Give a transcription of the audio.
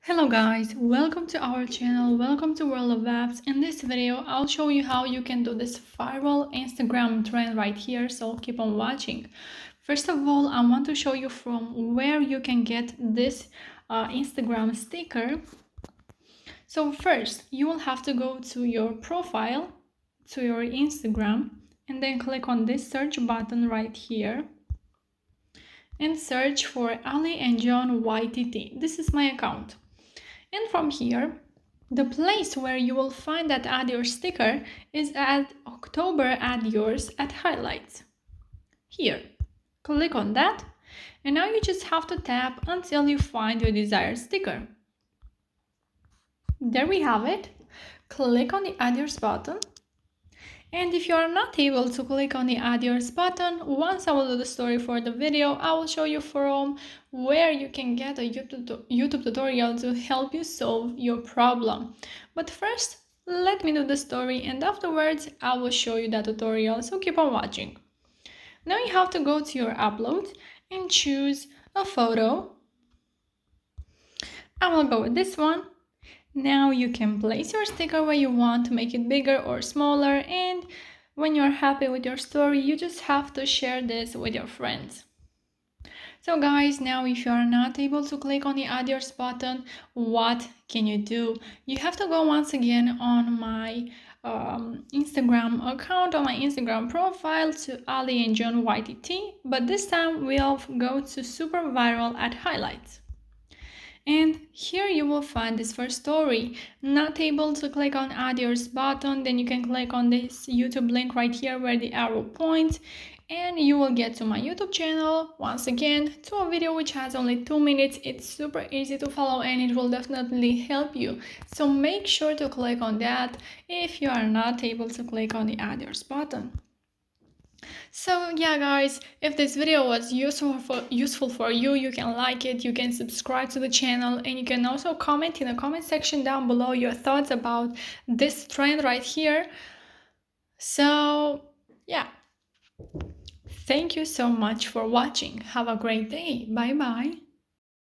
Hello guys, welcome to our channel, welcome to World of Apps. In this video, I'll show you how you can do this viral Instagram trend right here, so keep on watching. First of all, I want to show you from where you can get this Instagram sticker. So first, you will have to go to your profile, to your Instagram, and then click on this search button right here and search for Ali and John YTT. This is my account. And from here, the place where you will find that add your sticker is at October add yours at highlights. Here, click on that, and now you just have to tap until you find your desired sticker. There we have it. Click on the add yours button. And if you are not able to click on the add yours button, once I will do the story for the video, I will show you from where you can get a YouTube tutorial to help you solve your problem. But first, let me do the story and afterwards I will show you that tutorial, so keep on watching. Now you have to go to your uploads and choose a photo. I will go with this one. Now you can place your sticker where you want to make it bigger or smaller, and when you're happy with your story, you just have to share this with your friends. So guys, now if you are not able to click on the add yours button, what can you do? You have to go once again on my Instagram account, on my Instagram profile, to Ali and John YTT, but this time we'll go to super viral at highlights. And here you will find this first story. Not able to click on add yours button, then you can click on this YouTube link right here where the arrow points, and you will get to my YouTube channel, once again, to a video which has only 2 minutes. It's super easy to follow and it will definitely help you. So make sure to click on that if you are not able to click on the add yours button. So yeah guys, if this video was useful for you, you can like it, you can subscribe to the channel, and you can also comment in the comment section down below your thoughts about this trend right here. So yeah, thank you so much for watching. Have a great day. Bye bye.